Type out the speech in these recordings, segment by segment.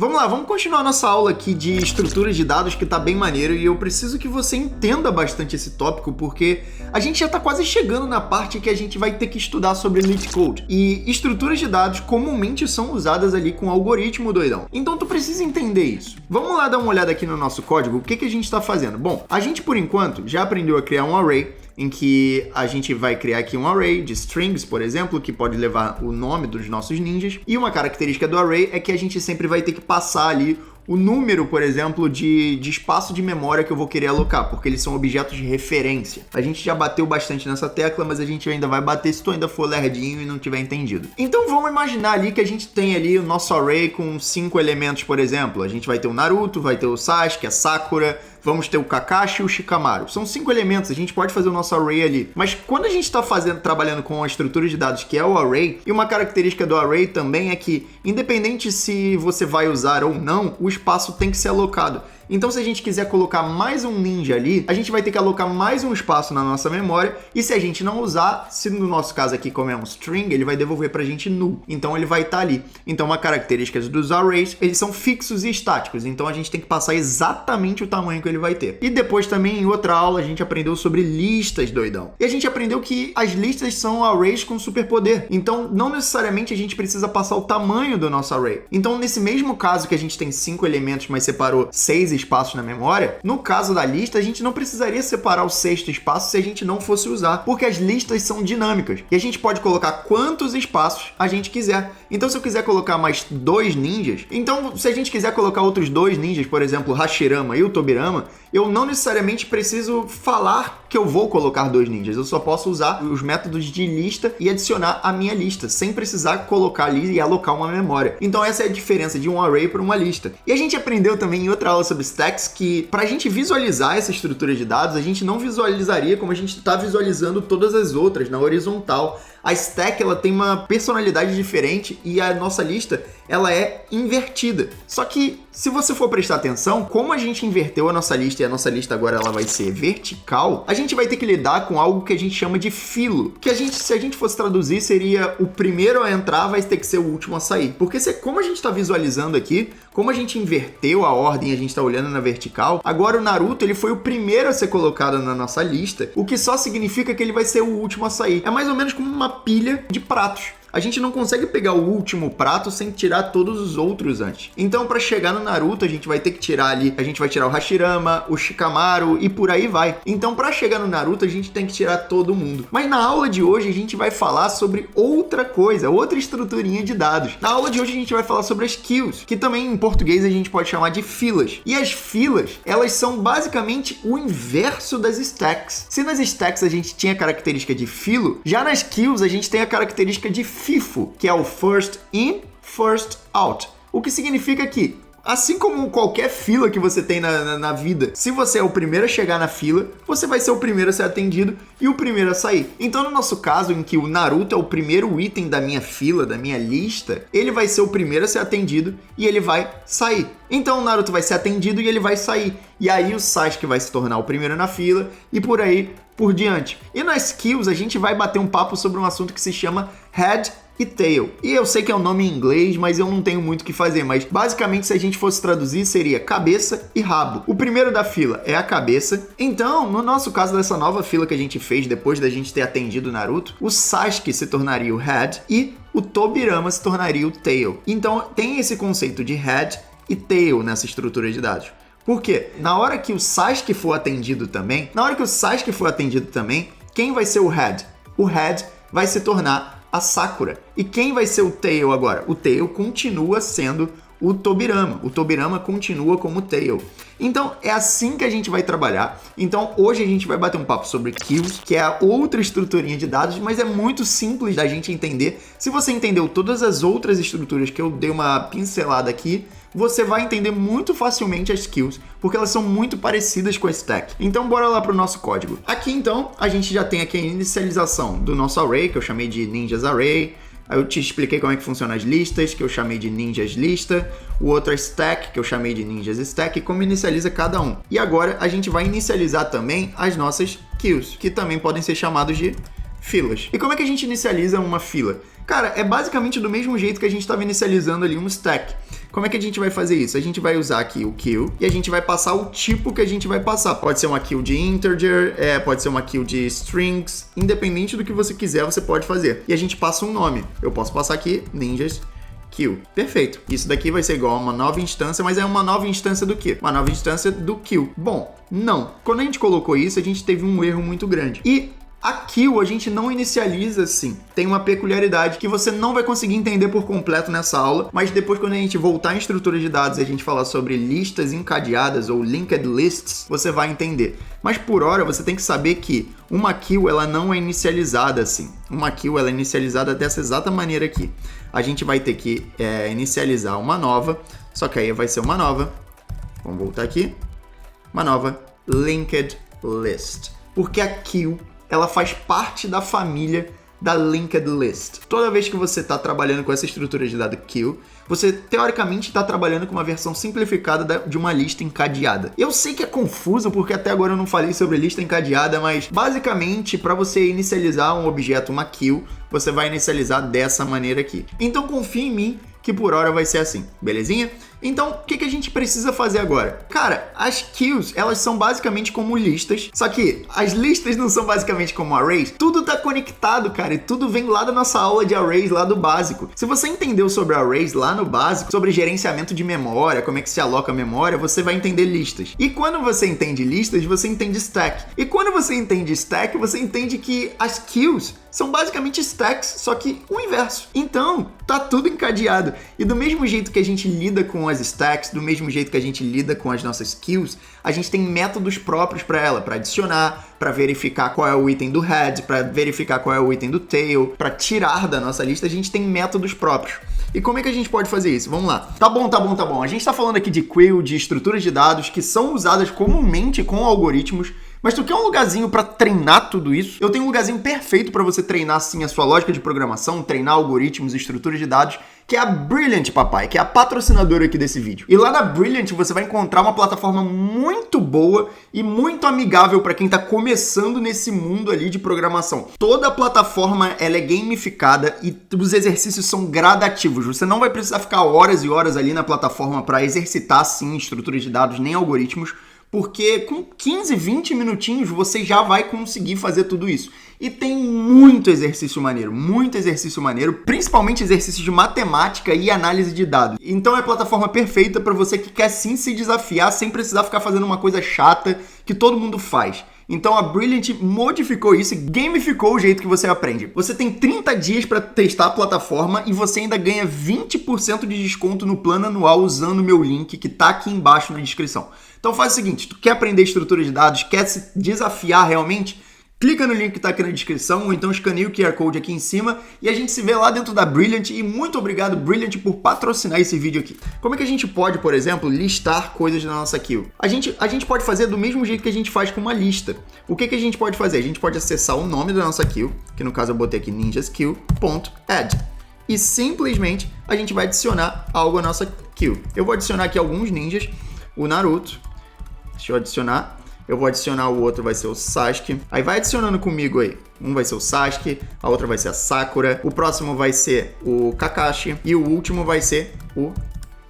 Vamos lá, vamos continuar nossa aula aqui de estruturas de dados que tá bem maneiro e eu preciso que você entenda bastante esse tópico porque a gente já tá quase chegando na parte que a gente vai ter que estudar sobre LeetCode. E estruturas de dados comumente são usadas ali com algoritmo, doidão. Então tu precisa entender isso. Vamos lá dar uma olhada aqui no nosso código, o que a gente tá fazendo? Bom, a gente por enquanto já aprendeu a criar um array, em que a gente vai criar aqui um array de strings, por exemplo, que pode levar o nome dos nossos ninjas. E uma característica do array é que a gente sempre vai ter que passar ali o número, por exemplo, de espaço de memória que eu vou querer alocar, porque eles são objetos de referência. A gente já bateu bastante nessa tecla, mas a gente ainda vai bater se tu ainda for lerdinho e não tiver entendido. Então vamos imaginar ali que a gente tem ali o nosso array com 5 elementos, por exemplo. A gente vai ter o Naruto, vai ter o Sasuke, a Sakura, vamos ter o Kakashi e o Shikamaru. São 5 elementos, a gente pode fazer o nosso array ali. Mas quando a gente está trabalhando com a estrutura de dados que é o array, e uma característica do array também é que, independente se você vai usar ou não, o espaço tem que ser alocado. Então, se a gente quiser colocar mais um ninja ali, a gente vai ter que alocar mais um espaço na nossa memória, e se a gente não usar, se no nosso caso aqui, como é um string, ele vai devolver pra gente null. Então, ele vai estar ali. Então, uma característica dos arrays, eles são fixos e estáticos. Então, a gente tem que passar exatamente o tamanho que ele vai ter. E depois também, em outra aula, a gente aprendeu sobre listas, doidão. E a gente aprendeu que as listas são arrays com superpoder. Então, não necessariamente a gente precisa passar o tamanho do nosso array. Então, nesse mesmo caso que a gente tem 5 elementos, mas separou 6 espaços na memória, no caso da lista, a gente não precisaria separar o 6º espaço se a gente não fosse usar, porque as listas são dinâmicas. E a gente pode colocar quantos espaços a gente quiser. Então, se eu quiser colocar mais 2 ninjas, então, se a gente quiser colocar outros 2 ninjas, por exemplo, o Hashirama e o Tobirama, eu não necessariamente preciso falar que eu vou colocar 2 ninjas. Eu só posso usar os métodos de lista e adicionar a minha lista, sem precisar colocar ali e alocar uma memória. Então essa é a diferença de um array para uma lista. E a gente aprendeu também em outra aula sobre stacks que para a gente visualizar essa estrutura de dados, a gente não visualizaria como a gente está visualizando todas as outras, na horizontal. A stack, ela tem uma personalidade diferente e a nossa lista, ela é invertida. Só que, se você for prestar atenção, como a gente inverteu a nossa lista e a nossa lista agora ela vai ser vertical, a gente vai ter que lidar com algo que a gente chama de filo. Que se a gente fosse traduzir, seria o primeiro a entrar vai ter que ser o último a sair. Porque como a gente está visualizando aqui, como a gente inverteu a ordem e a gente está olhando na vertical, agora o Naruto ele foi o primeiro a ser colocado na nossa lista, o que só significa que ele vai ser o último a sair. É mais ou menos como uma pilha de pratos. A gente não consegue pegar o último prato sem tirar todos os outros antes. Então, para chegar no Naruto, a gente vai ter que tirar ali, a gente vai tirar o Hashirama, o Shikamaru e por aí vai. Então, para chegar no Naruto, a gente tem que tirar todo mundo. Mas na aula de hoje, a gente vai falar sobre outra coisa, outra estruturinha de dados. Na aula de hoje, a gente vai falar sobre as queues, que também em português a gente pode chamar de filas. E as filas, elas são basicamente o inverso das stacks. Se nas stacks a gente tinha a característica de filo, já nas queues a gente tem a característica de FIFO, que é o First In, First Out. O que significa que, assim como qualquer fila que você tem na vida, se você é o primeiro a chegar na fila, você vai ser o primeiro a ser atendido e o primeiro a sair. Então, no nosso caso, em que o Naruto é o primeiro item da minha fila, da minha lista, ele vai ser o primeiro a ser atendido e ele vai sair. Então, o Naruto vai ser atendido e ele vai sair. E aí, o Sasuke vai se tornar o primeiro na fila e por aí por diante. E nas queues, a gente vai bater um papo sobre um assunto que se chama Head e Tail. E eu sei que é um nome em inglês, mas eu não tenho muito o que fazer. Mas basicamente, se a gente fosse traduzir, seria cabeça e rabo. O primeiro da fila é a cabeça. Então, no nosso caso dessa nova fila que a gente fez depois da gente ter atendido o Naruto, o Sasuke se tornaria o Head e o Tobirama se tornaria o Tail. Então, tem esse conceito de Head e Tail nessa estrutura de dados. Por quê? Na hora que o Sasuke for atendido também, quem vai ser o Head? O Head vai se tornar a Sakura. E quem vai ser o Tail agora? O Tail continua sendo o Tobirama. O Tobirama continua como Tail. Então, é assim que a gente vai trabalhar. Então, hoje a gente vai bater um papo sobre queues, que é a outra estruturinha de dados, mas é muito simples da gente entender. Se você entendeu todas as outras estruturas que eu dei uma pincelada aqui, você vai entender muito facilmente as queues, porque elas são muito parecidas com a stack. Então, bora lá para o nosso código. Aqui, então, a gente já tem aqui a inicialização do nosso array, que eu chamei de ninjas array. Aí eu te expliquei como é que funcionam as listas, que eu chamei de ninjas lista. O outro é stack, que eu chamei de ninjas stack, e como inicializa cada um. E agora a gente vai inicializar também as nossas queues, que também podem ser chamados de filas. E como é que a gente inicializa uma fila? Cara, é basicamente do mesmo jeito que a gente estava inicializando ali um stack. Como é que a gente vai fazer isso? A gente vai usar aqui o queue e a gente vai passar o tipo que a gente vai passar. Pode ser uma queue de integer, pode ser uma queue de strings, independente do que você quiser, você pode fazer. E a gente passa um nome. Eu posso passar aqui, ninjas queue. Perfeito. Isso daqui vai ser igual a uma nova instância, mas é uma nova instância do quê? Uma nova instância do queue. Bom, não. Quando a gente colocou isso, a gente teve um erro muito grande. E a queue a gente não inicializa assim. Tem uma peculiaridade que você não vai conseguir entender por completo nessa aula, mas depois quando a gente voltar em estrutura de dados e a gente falar sobre listas encadeadas ou linked lists, você vai entender. Mas por hora você tem que saber que uma queue ela não é inicializada assim. Uma queue ela é inicializada dessa exata maneira aqui. A gente vai ter que inicializar uma nova, só que aí vai ser uma nova, vamos voltar aqui, uma nova linked list. Porque a queue ela faz parte da família da linked list. Toda vez que você está trabalhando com essa estrutura de dado queue, você teoricamente está trabalhando com uma versão simplificada de uma lista encadeada. Eu sei que é confuso porque até agora eu não falei sobre lista encadeada, mas basicamente para você inicializar um objeto, uma queue, você vai inicializar dessa maneira aqui. Então confia em mim que por hora vai ser assim, belezinha? Então, o que a gente precisa fazer agora? Cara, as queues, elas são basicamente como listas, só que as listas não são basicamente como arrays. Tudo tá conectado, cara, e tudo vem lá da nossa aula de arrays, lá do básico. Se você entendeu sobre arrays lá no básico, sobre gerenciamento de memória, como é que se aloca a memória, você vai entender listas. E quando você entende listas, você entende stack. E quando você entende stack, você entende que as queues são basicamente stacks, só que o inverso. Então, tá tudo encadeado. E do mesmo jeito que a gente lida com as stacks, do mesmo jeito que a gente lida com as nossas queues, a gente tem métodos próprios para ela, para adicionar, para verificar qual é o item do head, para verificar qual é o item do tail, para tirar da nossa lista, a gente tem métodos próprios. E como é que a gente pode fazer isso? Vamos lá. Tá bom. A gente tá falando aqui de queue, de estruturas de dados que são usadas comumente com algoritmos. Mas tu quer um lugarzinho para treinar tudo isso? Eu tenho um lugarzinho perfeito para você treinar assim a sua lógica de programação, treinar algoritmos e estruturas de dados, que é a Brilliant, papai, que é a patrocinadora aqui desse vídeo. E lá na Brilliant você vai encontrar uma plataforma muito boa e muito amigável para quem está começando nesse mundo ali de programação. Toda a plataforma ela é gamificada e os exercícios são gradativos. Você não vai precisar ficar horas e horas ali na plataforma para exercitar sim estruturas de dados nem algoritmos, porque com 15, 20 minutinhos você já vai conseguir fazer tudo isso. E tem muito exercício maneiro, principalmente exercícios de matemática e análise de dados. Então é a plataforma perfeita para você que quer sim se desafiar sem precisar ficar fazendo uma coisa chata que todo mundo faz. Então a Brilliant modificou isso e gamificou o jeito que você aprende. Você tem 30 dias para testar a plataforma e você ainda ganha 20% de desconto no plano anual usando o meu link que tá aqui embaixo na descrição. Então faz o seguinte, tu quer aprender estrutura de dados, quer se desafiar realmente? Clica no link que está aqui na descrição ou então escaneia o QR Code aqui em cima e a gente se vê lá dentro da Brilliant. E muito obrigado, Brilliant, por patrocinar esse vídeo aqui. Como é que a gente pode, por exemplo, listar coisas na nossa queue? A gente pode fazer do mesmo jeito que a gente faz com uma lista. O que a gente pode fazer? A gente pode acessar o nome da nossa queue, que no caso eu botei aqui ninjasqueue.add. E simplesmente a gente vai adicionar algo à nossa queue. Eu vou adicionar aqui alguns ninjas, o Naruto. Deixa eu adicionar. Eu vou adicionar o outro, vai ser o Sasuke. Aí vai adicionando comigo aí. Um vai ser o Sasuke, a outra vai ser a Sakura. O próximo vai ser o Kakashi. E o último vai ser o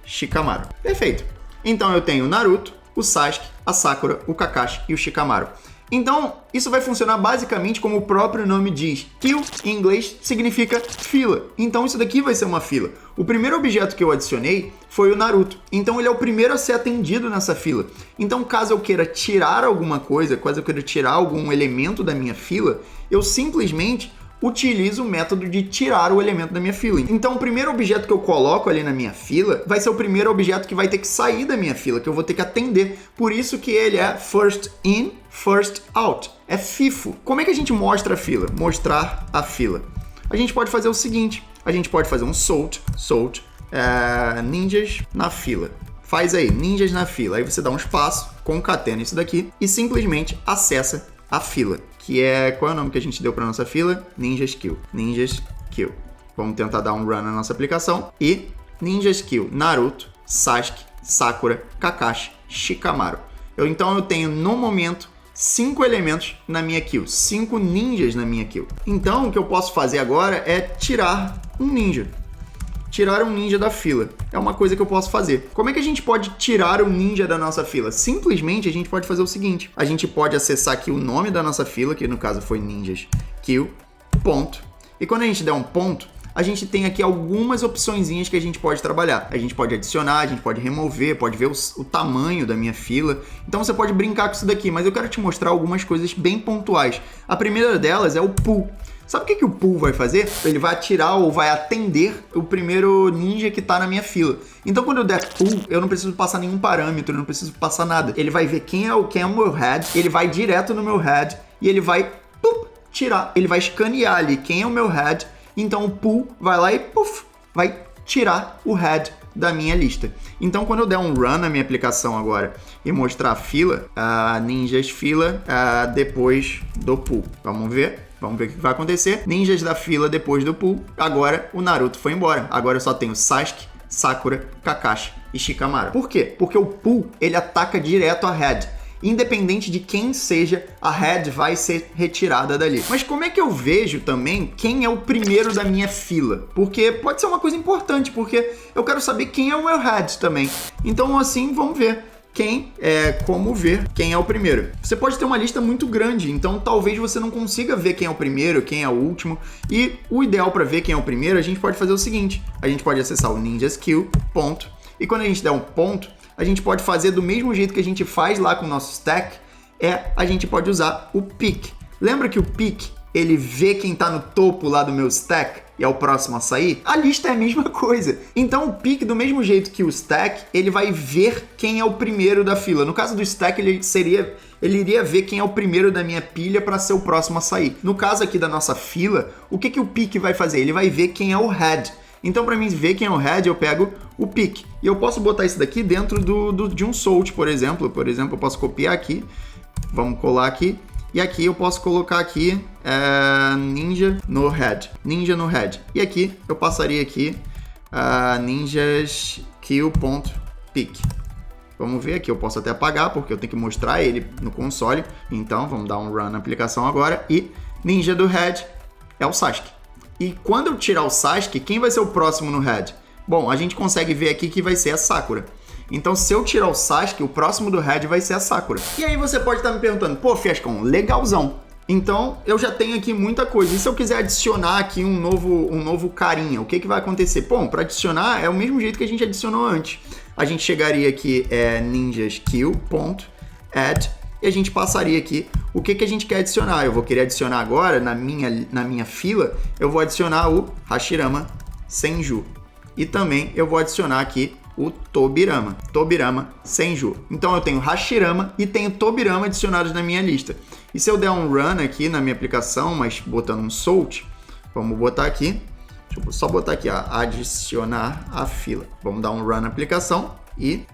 Shikamaru. Perfeito. Então eu tenho o Naruto, o Sasuke, a Sakura, o Kakashi e o Shikamaru. Então, isso vai funcionar basicamente como o próprio nome diz. Queue, em inglês, significa fila. Então, isso daqui vai ser uma fila. O primeiro objeto que eu adicionei foi o Naruto. Então, ele é o primeiro a ser atendido nessa fila. Então, caso eu queira tirar alguma coisa, caso eu queira tirar algum elemento da minha fila, eu simplesmente utilizo o método de tirar o elemento da minha fila. Então, o primeiro objeto que eu coloco ali na minha fila vai ser o primeiro objeto que vai ter que sair da minha fila, que eu vou ter que atender. Por isso que ele é first in, first out. É FIFO. Como é que a gente mostra a fila? Mostrar a fila. A gente pode fazer o seguinte. A gente pode fazer um sort, ninjas na fila. Faz aí, ninjas na fila. Aí você dá um espaço, concatena isso daqui e simplesmente acessa a fila. Que é, qual é o nome que a gente deu para nossa fila? Ninjas Queue. Vamos tentar dar um run na nossa aplicação. E Ninjas Queue, Naruto, Sasuke, Sakura, Kakashi, Shikamaru. Então eu tenho no momento 5 elementos na minha queue, 5 ninjas na minha queue. Então, o que eu posso fazer agora é tirar um ninja. Tirar um ninja da fila. É uma coisa que eu posso fazer. Como é que a gente pode tirar um ninja da nossa fila? Simplesmente a gente pode fazer o seguinte. A gente pode acessar aqui o nome da nossa fila, que no caso foi ninjas queue, ponto. E quando a gente der um ponto, a gente tem aqui algumas opçõezinhas que a gente pode trabalhar. A gente pode adicionar, a gente pode remover, pode ver o tamanho da minha fila. Então você pode brincar com isso daqui, mas eu quero te mostrar algumas coisas bem pontuais. A primeira delas é o pull. Sabe o que o pull vai fazer? Ele vai atirar ou vai atender o primeiro ninja que tá na minha fila. Então quando eu der pull, eu não preciso passar nenhum parâmetro, eu não preciso passar nada. Ele vai ver quem é o meu head, ele vai direto no meu head e ele vai tirar. Ele vai escanear ali quem é o meu head. Então o pull vai lá e vai tirar o head da minha lista. Então quando eu der um run na minha aplicação agora e mostrar a fila, ninjas fila depois do pull. Vamos ver? Vamos ver o que vai acontecer. Ninjas da fila depois do pull. Agora o Naruto foi embora. Agora eu só tenho Sasuke, Sakura, Kakashi e Shikamaru. Por quê? Porque o pull, ele ataca direto a head. Independente de quem seja, a head vai ser retirada dali. Mas como é que eu vejo também quem é o primeiro da minha fila? Porque pode ser uma coisa importante, porque eu quero saber quem é o meu head também. Então assim, vamos ver. Como ver quem é o primeiro. Você pode ter uma lista muito grande, então talvez você não consiga ver quem é o primeiro, quem é o último. E o ideal para ver quem é o primeiro, a gente pode fazer o seguinte. A gente pode acessar o Ninjas Queue, ponto. E quando a gente der um ponto, a gente pode fazer do mesmo jeito que a gente faz lá com o nosso stack, a gente pode usar o pick. Lembra que o pick, ele vê quem tá no topo lá do meu stack e é o próximo a sair? A lista é a mesma coisa. Então o pick, do mesmo jeito que o stack, ele vai ver quem é o primeiro da fila. No caso do stack, ele iria ver quem é o primeiro da minha pilha para ser o próximo a sair. No caso aqui da nossa fila, o que o pick vai fazer? Ele vai ver quem é o head. Então, para mim ver quem é o head, eu pego o pick. E eu posso botar isso daqui dentro de um sort, por exemplo. Por exemplo, eu posso copiar aqui. Vamos colar aqui. E aqui eu posso colocar aqui ninja no head. Ninja no head. E aqui eu passaria aqui ninjas queue.pick. Vamos ver aqui, eu posso até apagar, porque eu tenho que mostrar ele no console. Então, vamos dar um run na aplicação agora. E ninja do head é o Sasuke. E quando eu tirar o Sasuke, quem vai ser o próximo no head? Bom, a gente consegue ver aqui que vai ser a Sakura. Então, se eu tirar o Sasuke, o próximo do head vai ser a Sakura. E aí você pode estar me perguntando, pô, Fiascão, legalzão. Então, eu já tenho aqui muita coisa. E se eu quiser adicionar aqui um novo carinha, o que vai acontecer? Bom, para adicionar é o mesmo jeito que a gente adicionou antes. A gente chegaria aqui, ninjas queue.add, e a gente passaria aqui o que a gente quer adicionar. Eu vou querer adicionar agora, na minha fila, eu vou adicionar o Hashirama Senju. E também eu vou adicionar aqui o Tobirama Senju. Então eu tenho Hashirama e tenho Tobirama adicionados na minha lista. E se eu der um run aqui na minha aplicação, mas botando um salt, vamos botar aqui, deixa eu só botar aqui, adicionar a fila. Vamos dar um run na aplicação e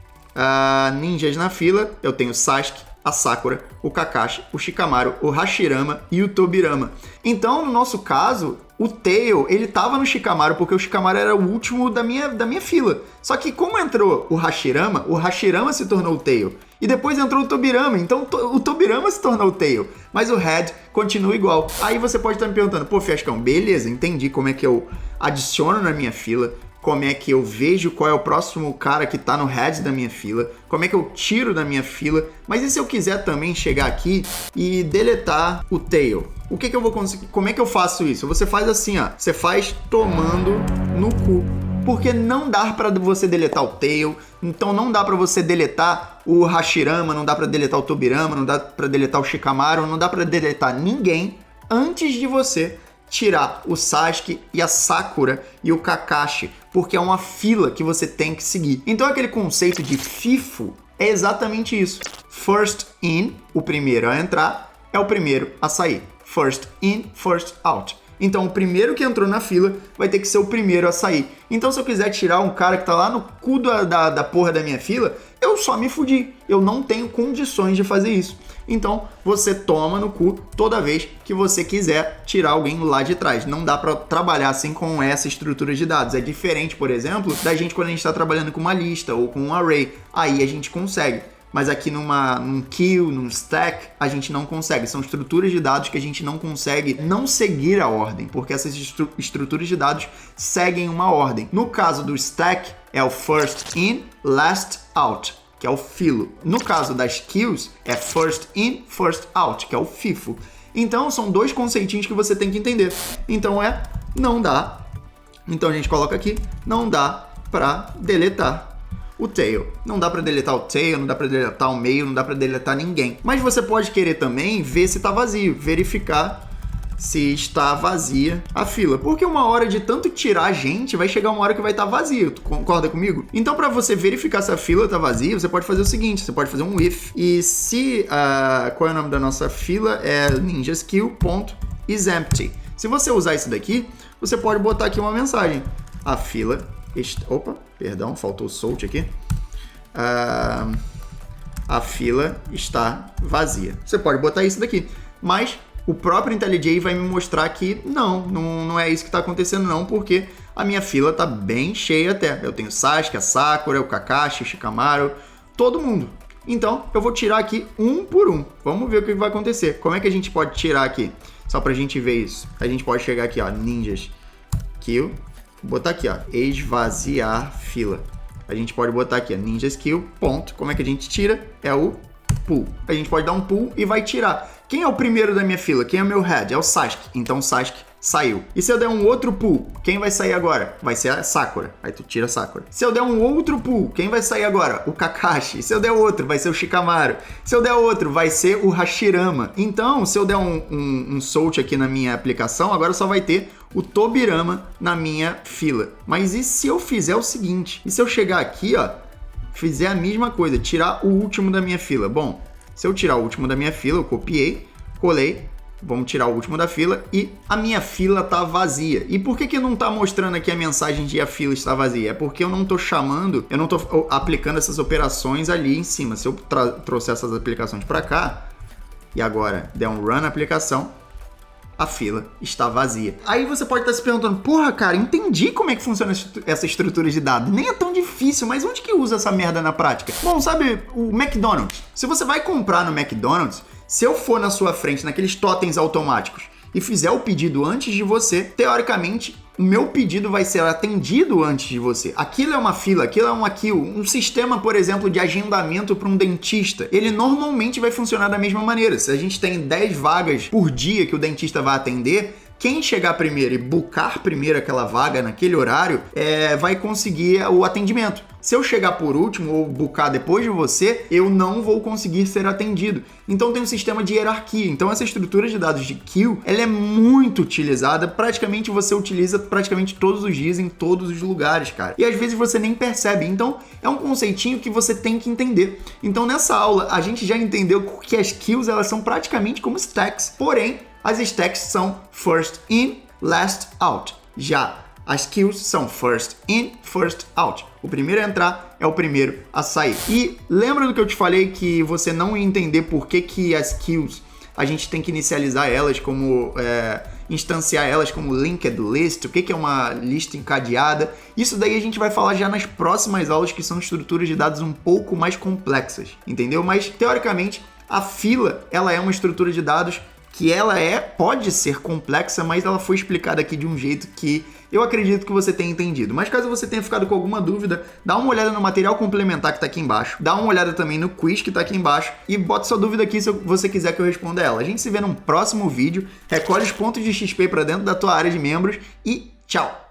ninjas na fila, eu tenho Sasuke, a Sakura, o Kakashi, o Shikamaru, o Hashirama e o Tobirama. Então, no nosso caso, o Tail, ele tava no Shikamaru, porque o Shikamaru era o último da minha fila. Só que como entrou o Hashirama se tornou o Tail. E depois entrou o Tobirama, então o Tobirama se tornou o Tail. Mas o Head continua igual. Aí você pode estar me perguntando, pô, Fiascão, beleza, entendi como é que eu adiciono na minha fila, como é que eu vejo qual é o próximo cara que tá no head da minha fila, como é que eu tiro da minha fila, mas e se eu quiser também chegar aqui e deletar o tail? O que eu vou conseguir? Como é que eu faço isso? Você faz assim, você faz tomando no cu. Porque não dá pra você deletar o tail, então não dá pra você deletar o Hashirama, não dá pra deletar o Tobirama, não dá pra deletar o Shikamaru, não dá pra deletar ninguém antes de você tirar o Sasuke e a Sakura e o Kakashi, porque é uma fila que você tem que seguir. Então aquele conceito de FIFO é exatamente isso. First in, o primeiro a entrar, é o primeiro a sair. First in, first out. Então o primeiro que entrou na fila vai ter que ser o primeiro a sair. Então se eu quiser tirar um cara que tá lá no cu da porra da minha fila, eu só me fudi. Eu não tenho condições de fazer isso. Então você toma no cu toda vez que você quiser tirar alguém lá de trás. Não dá para trabalhar assim com essa estrutura de dados. É diferente, por exemplo, da gente quando a gente está trabalhando com uma lista ou com um array. Aí a gente consegue. mas aqui num queue, num stack, a gente não consegue. São estruturas de dados que a gente não consegue não seguir a ordem, porque essas estruturas de dados seguem uma ordem. No caso do stack, é o first in, last out, que é o filo. No caso das queues, é first in, first out, que é o FIFO. Então, são dois conceitinhos que você tem que entender. Então, não dá. Então, a gente coloca aqui, não dá para deletar o tail. Não dá para deletar o tail, não dá para deletar o meio, não dá para deletar ninguém. Mas você pode querer também ver se está vazio, verificar se está vazia a fila. Porque uma hora de tanto tirar gente, vai chegar uma hora que vai estar vazio. Tu concorda comigo? Então, para você verificar se a fila está vazia, você pode fazer o seguinte, você pode fazer um if. E se, qual é o nome da nossa fila? É ninjaskill.isEmpty. Se você usar isso daqui, você pode botar aqui uma mensagem. A fila... Opa, perdão, faltou o salt aqui. A fila está vazia. Você pode botar isso daqui. Mas o próprio IntelliJ vai me mostrar que não é isso que está acontecendo não, porque a minha fila está bem cheia até. Eu tenho Sasuke, a Sakura, o Kakashi, o Shikamaru, todo mundo. Então, eu vou tirar aqui um por um. Vamos ver o que vai acontecer. Como é que a gente pode tirar aqui? Só pra gente ver isso. A gente pode chegar aqui, ó, Ninjas Kill. Botar aqui, ó, esvaziar fila. A gente pode botar aqui, ó, Ninja Skill, ponto. Como é que a gente tira? É o pull. A gente pode dar um pull e vai tirar. Quem é o primeiro da minha fila? Quem é o meu head? É o Sasuke. Então o Sasuke saiu. E se eu der um outro pull, quem vai sair agora? Vai ser a Sakura. Aí tu tira a Sakura. Se eu der um outro pull, quem vai sair agora? O Kakashi. Se eu der outro, vai ser o Shikamaru. Se eu der outro, vai ser o Hashirama. Então, se eu der um salt aqui na minha aplicação, agora só vai ter o Tobirama na minha fila. Mas e se eu fizer o seguinte? E se eu chegar aqui, ó, fizer a mesma coisa, tirar o último da minha fila? Bom, se eu tirar o último da minha fila, eu copiei, colei, vamos tirar o último da fila e a minha fila tá vazia. E por que não tá mostrando aqui a mensagem de a fila está vazia? É porque eu não tô chamando, eu não tô aplicando essas operações ali em cima. Se eu trouxer essas aplicações para cá e agora der um run na aplicação, a fila está vazia. Aí você pode estar se perguntando, porra, cara, entendi como é que funciona essa estrutura de dados. Nem é tão difícil, mas onde que usa essa merda na prática? Bom, sabe o McDonald's? Se você vai comprar no McDonald's, se eu for na sua frente, naqueles totens automáticos, e fizer o pedido antes de você, teoricamente, o meu pedido vai ser atendido antes de você. Aquilo é uma fila, aquilo é uma queue. Um sistema, por exemplo, de agendamento para um dentista, ele normalmente vai funcionar da mesma maneira. Se a gente tem 10 vagas por dia que o dentista vai atender, quem chegar primeiro e buscar primeiro aquela vaga naquele horário, vai conseguir o atendimento. Se eu chegar por último ou buscar depois de você, eu não vou conseguir ser atendido. Então tem um sistema de hierarquia. Então essa estrutura de dados de queue, ela é muito utilizada. Praticamente você utiliza praticamente todos os dias em todos os lugares, cara. E às vezes você nem percebe. Então é um conceitinho que você tem que entender. Então nessa aula a gente já entendeu que as queues elas são praticamente como stacks. Porém, as stacks são first in, last out. Já as queues são first in, first out. O primeiro a entrar é o primeiro a sair. E lembra do que eu te falei que você não ia entender por que as queues a gente tem que inicializar elas como... instanciar elas como linked list, o que é uma lista encadeada. Isso daí a gente vai falar já nas próximas aulas, que são estruturas de dados um pouco mais complexas, entendeu? Mas, teoricamente, a fila, ela é uma estrutura de dados que ela pode ser complexa, mas ela foi explicada aqui de um jeito que eu acredito que você tenha entendido. Mas caso você tenha ficado com alguma dúvida, dá uma olhada no material complementar que está aqui embaixo, dá uma olhada também no quiz que está aqui embaixo e bota sua dúvida aqui se você quiser que eu responda ela. A gente se vê num próximo vídeo, recolhe os pontos de XP para dentro da tua área de membros e tchau!